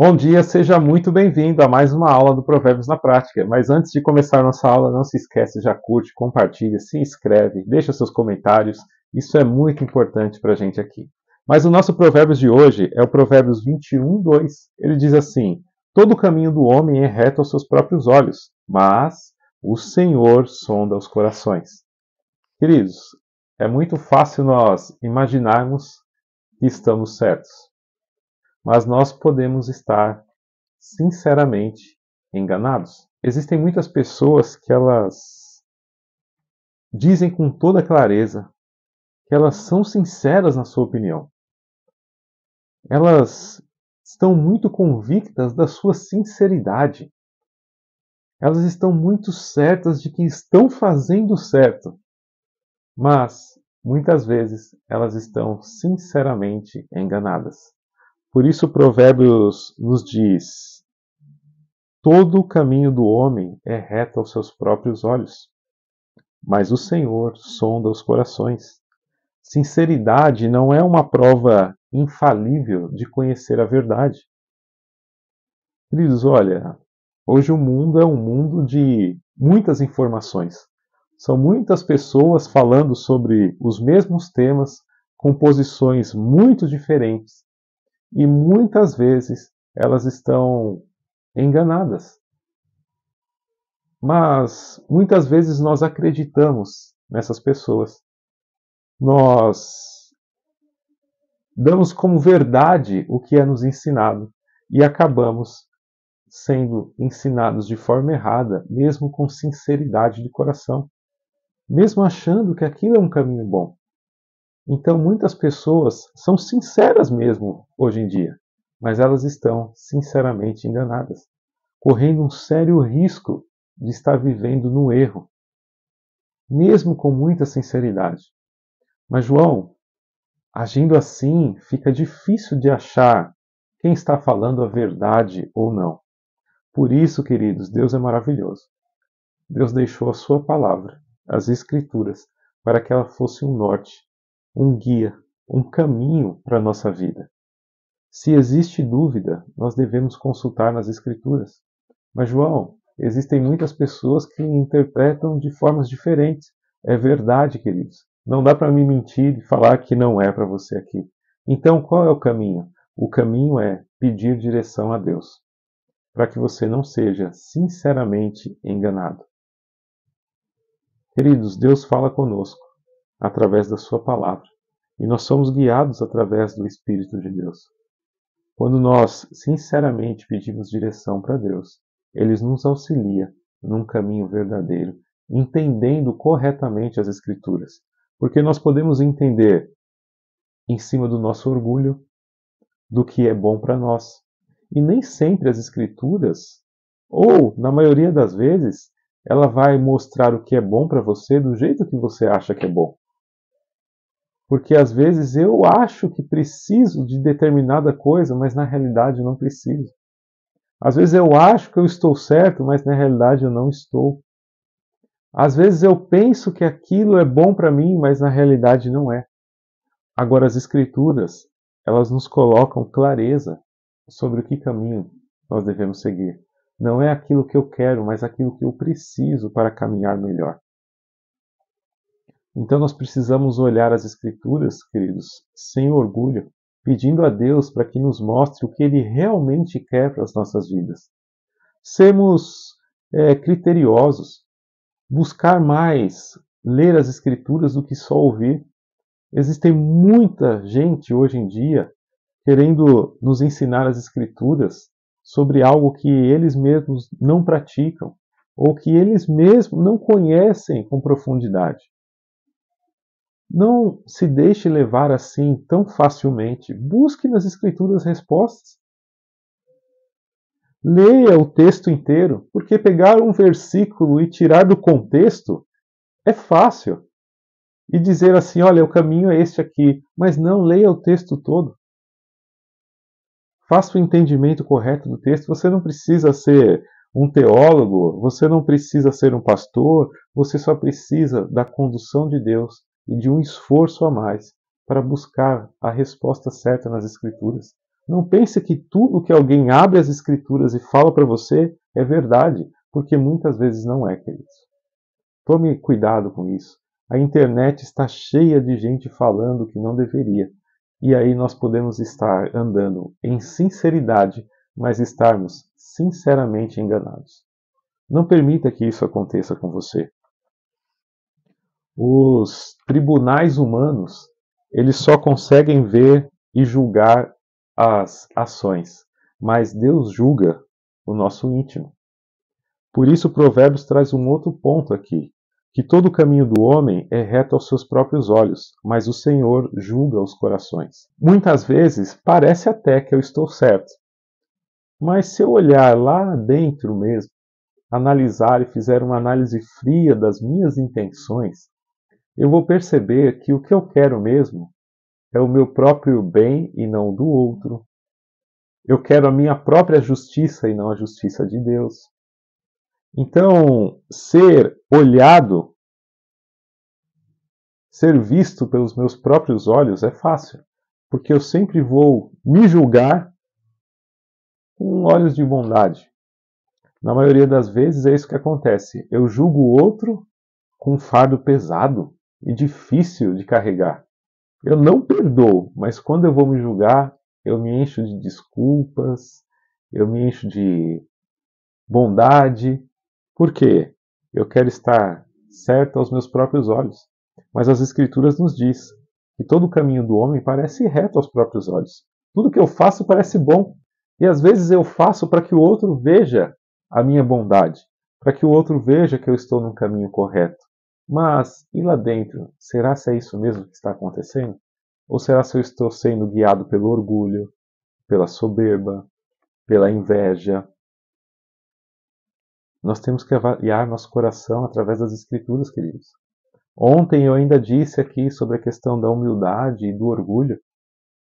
Bom dia, seja muito bem-vindo a mais uma aula do Provérbios na Prática. Mas antes de começar nossa aula, não se esquece, já curte, compartilha, se inscreve, deixa seus comentários. Isso é muito importante para a gente aqui. Mas o nosso Provérbios de hoje é o Provérbios 21:2. Ele diz assim: todo o caminho do homem é reto aos seus próprios olhos, mas o Senhor sonda os corações. Queridos, é muito fácil nós imaginarmos que estamos certos, mas nós podemos estar sinceramente enganados. Existem muitas pessoas que elas dizem com toda clareza que elas são sinceras na sua opinião. Elas estão muito convictas da sua sinceridade. Elas estão muito certas de que estão fazendo certo, mas muitas vezes elas estão sinceramente enganadas. Por isso o Provérbios nos diz: todo o caminho do homem é reto aos seus próprios olhos, mas o Senhor sonda os corações. Sinceridade não é uma prova infalível de conhecer a verdade. Queridos, olha, hoje o mundo é um mundo de muitas informações. São muitas pessoas falando sobre os mesmos temas com posições muito diferentes e muitas vezes elas estão enganadas. Mas muitas vezes nós acreditamos nessas pessoas. Nós damos como verdade o que é nos ensinado e acabamos sendo ensinados de forma errada, mesmo com sinceridade de coração, mesmo achando que aquilo é um caminho bom. Então, muitas pessoas são sinceras mesmo hoje em dia, mas elas estão sinceramente enganadas, correndo um sério risco de estar vivendo no erro, mesmo com muita sinceridade. Mas, João, agindo assim, fica difícil de achar quem está falando a verdade ou não. Por isso, queridos, Deus é maravilhoso. Deus deixou a sua palavra, as Escrituras, para que ela fosse um norte, um guia, um caminho para a nossa vida. Se existe dúvida, nós devemos consultar nas Escrituras. Mas, João, existem muitas pessoas que interpretam de formas diferentes. É verdade, queridos. Não dá para me mentir e falar que não é para você aqui. Então, qual é o caminho? O caminho é pedir direção a Deus, para que você não seja sinceramente enganado. Queridos, Deus fala conosco através da sua palavra, e nós somos guiados através do Espírito de Deus. Quando nós sinceramente pedimos direção para Deus, Ele nos auxilia num caminho verdadeiro, entendendo corretamente as Escrituras. Porque nós podemos entender, em cima do nosso orgulho, do que é bom para nós. E nem sempre as Escrituras, ou na maioria das vezes, ela vai mostrar o que é bom para você do jeito que você acha que é bom. Porque às vezes eu acho que preciso de determinada coisa, mas na realidade eu não preciso. Às vezes eu acho que eu estou certo, mas na realidade eu não estou. Às vezes eu penso que aquilo é bom para mim, mas na realidade não é. Agora as Escrituras, elas nos colocam clareza sobre o que caminho nós devemos seguir. Não é aquilo que eu quero, mas aquilo que eu preciso para caminhar melhor. Então nós precisamos olhar as Escrituras, queridos, sem orgulho, pedindo a Deus para que nos mostre o que Ele realmente quer para as nossas vidas. Sermos criteriosos, buscar mais ler as Escrituras do que só ouvir. Existem muita gente hoje em dia querendo nos ensinar as Escrituras sobre algo que eles mesmos não praticam ou que eles mesmos não conhecem com profundidade. Não se deixe levar assim tão facilmente. Busque nas Escrituras respostas. Leia o texto inteiro, porque pegar um versículo e tirar do contexto é fácil. E dizer assim, olha, o caminho é este aqui, mas não leia o texto todo. Faça o entendimento correto do texto. Você não precisa ser um teólogo, você não precisa ser um pastor, você só precisa da condução de Deus e de um esforço a mais para buscar a resposta certa nas Escrituras. Não pense que tudo que alguém abre as Escrituras e fala para você é verdade, porque muitas vezes não é, queridos. Tome cuidado com isso. A internet está cheia de gente falando que não deveria. E aí nós podemos estar andando em sinceridade, mas estarmos sinceramente enganados. Não permita que isso aconteça com você. Os tribunais humanos, eles só conseguem ver e julgar as ações, mas Deus julga o nosso íntimo. Por isso, Provérbios traz um outro ponto aqui, que todo o caminho do homem é reto aos seus próprios olhos, mas o Senhor julga os corações. Muitas vezes parece até que eu estou certo, mas se eu olhar lá dentro mesmo, analisar e fizer uma análise fria das minhas intenções, eu vou perceber que o que eu quero mesmo é o meu próprio bem e não o do outro. Eu quero a minha própria justiça e não a justiça de Deus. Então, ser olhado, ser visto pelos meus próprios olhos é fácil, porque eu sempre vou me julgar com olhos de bondade. Na maioria das vezes é isso que acontece. Eu julgo o outro com um fardo pesado e difícil de carregar. Eu não perdoo, mas quando eu vou me julgar, eu me encho de desculpas, eu me encho de bondade. Por quê? Eu quero estar certo aos meus próprios olhos. Mas as Escrituras nos diz que todo o caminho do homem parece reto aos próprios olhos. Tudo que eu faço parece bom. E às vezes eu faço para que o outro veja a minha bondade, para que o outro veja que eu estou no caminho correto. Mas, e lá dentro, será se é isso mesmo que está acontecendo? Ou será se eu estou sendo guiado pelo orgulho, pela soberba, pela inveja? Nós temos que avaliar nosso coração através das Escrituras, queridos. Ontem eu ainda disse aqui sobre a questão da humildade e do orgulho,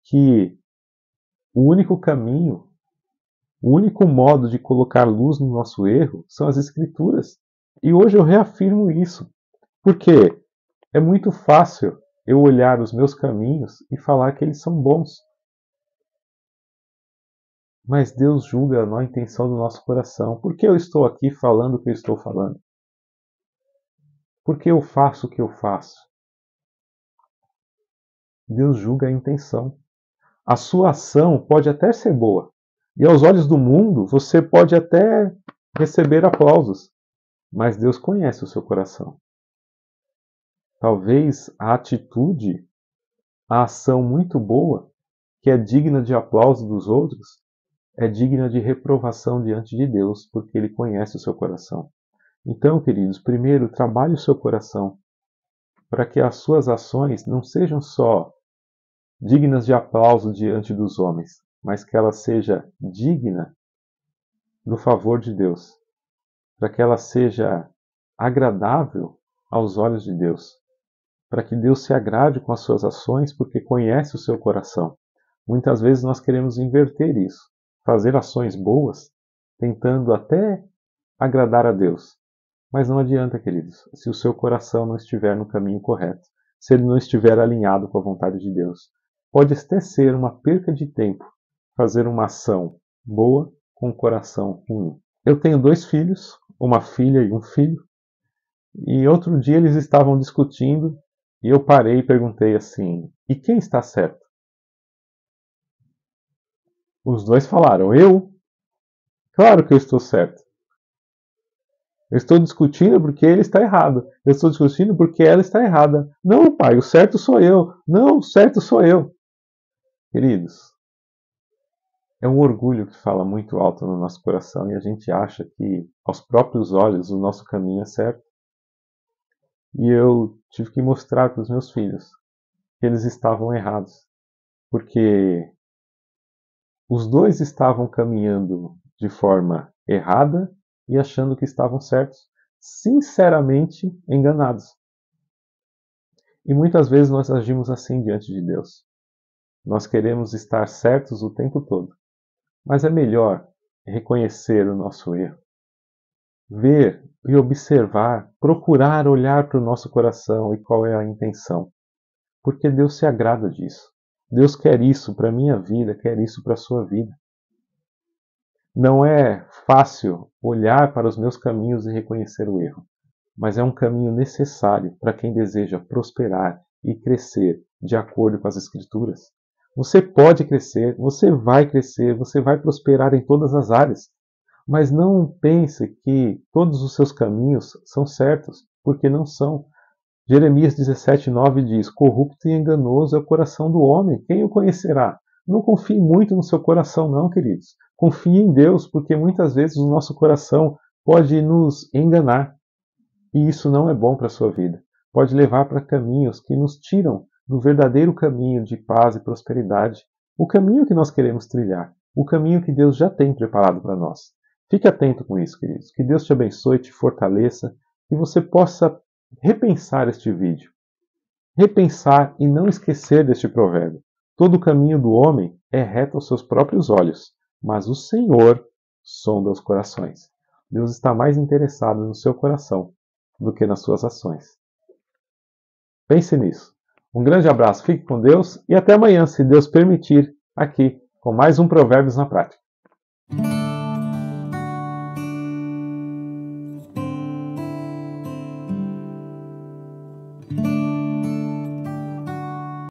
que o único caminho, o único modo de colocar luz no nosso erro são as Escrituras. E hoje eu reafirmo isso. Por quê? É muito fácil eu olhar os meus caminhos e falar que eles são bons. Mas Deus julga a intenção do nosso coração. Por que eu estou aqui falando o que eu estou falando? Por que eu faço o que eu faço? Deus julga a intenção. A sua ação pode até ser boa. E aos olhos do mundo, você pode até receber aplausos. Mas Deus conhece o seu coração. Talvez a atitude, a ação muito boa, que é digna de aplauso dos outros, é digna de reprovação diante de Deus, porque Ele conhece o seu coração. Então, queridos, primeiro trabalhe o seu coração, para que as suas ações não sejam só dignas de aplauso diante dos homens, mas que ela seja digna do favor de Deus, para que ela seja agradável aos olhos de Deus, para que Deus se agrade com as suas ações, porque conhece o seu coração. Muitas vezes nós queremos inverter isso, fazer ações boas, tentando até agradar a Deus. Mas não adianta, queridos, se o seu coração não estiver no caminho correto, se ele não estiver alinhado com a vontade de Deus. Pode até ser uma perca de tempo fazer uma ação boa com o coração ruim. Eu tenho 2 filhos, uma filha e um filho, e outro dia eles estavam discutindo e eu parei e perguntei assim: e quem está certo? Os dois falaram: eu? Claro que eu estou certo. Eu estou discutindo porque ele está errado. Eu estou discutindo porque ela está errada. Não, pai, o certo sou eu. Não, o certo sou eu. Queridos, é um orgulho que fala muito alto no nosso coração e a gente acha que, aos próprios olhos, o nosso caminho é certo. E eu tive que mostrar para os meus filhos que eles estavam errados, porque os dois estavam caminhando de forma errada e achando que estavam certos, sinceramente enganados. E muitas vezes nós agimos assim diante de Deus. Nós queremos estar certos o tempo todo, mas é melhor reconhecer o nosso erro, ver e observar, procurar olhar para o nosso coração e qual é a intenção, porque Deus se agrada disso. Deus quer isso para a minha vida, quer isso para a sua vida. Não é fácil olhar para os meus caminhos e reconhecer o erro, mas é um caminho necessário para quem deseja prosperar e crescer de acordo com as Escrituras. Você pode crescer, você vai prosperar em todas as áreas, mas não pense que todos os seus caminhos são certos, porque não são. Jeremias 17:9 diz: corrupto e enganoso é o coração do homem, quem o conhecerá? Não confie muito no seu coração, não, queridos. Confie em Deus, porque muitas vezes o nosso coração pode nos enganar. E isso não é bom para a sua vida. Pode levar para caminhos que nos tiram do verdadeiro caminho de paz e prosperidade. O caminho que nós queremos trilhar. O caminho que Deus já tem preparado para nós. Fique atento com isso, queridos. Que Deus te abençoe, te fortaleça. Que você possa repensar este vídeo. Repensar e não esquecer deste provérbio. Todo o caminho do homem é reto aos seus próprios olhos, mas o Senhor sonda os corações. Deus está mais interessado no seu coração do que nas suas ações. Pense nisso. Um grande abraço, fique com Deus e até amanhã, se Deus permitir, aqui com mais um Provérbios na Prática.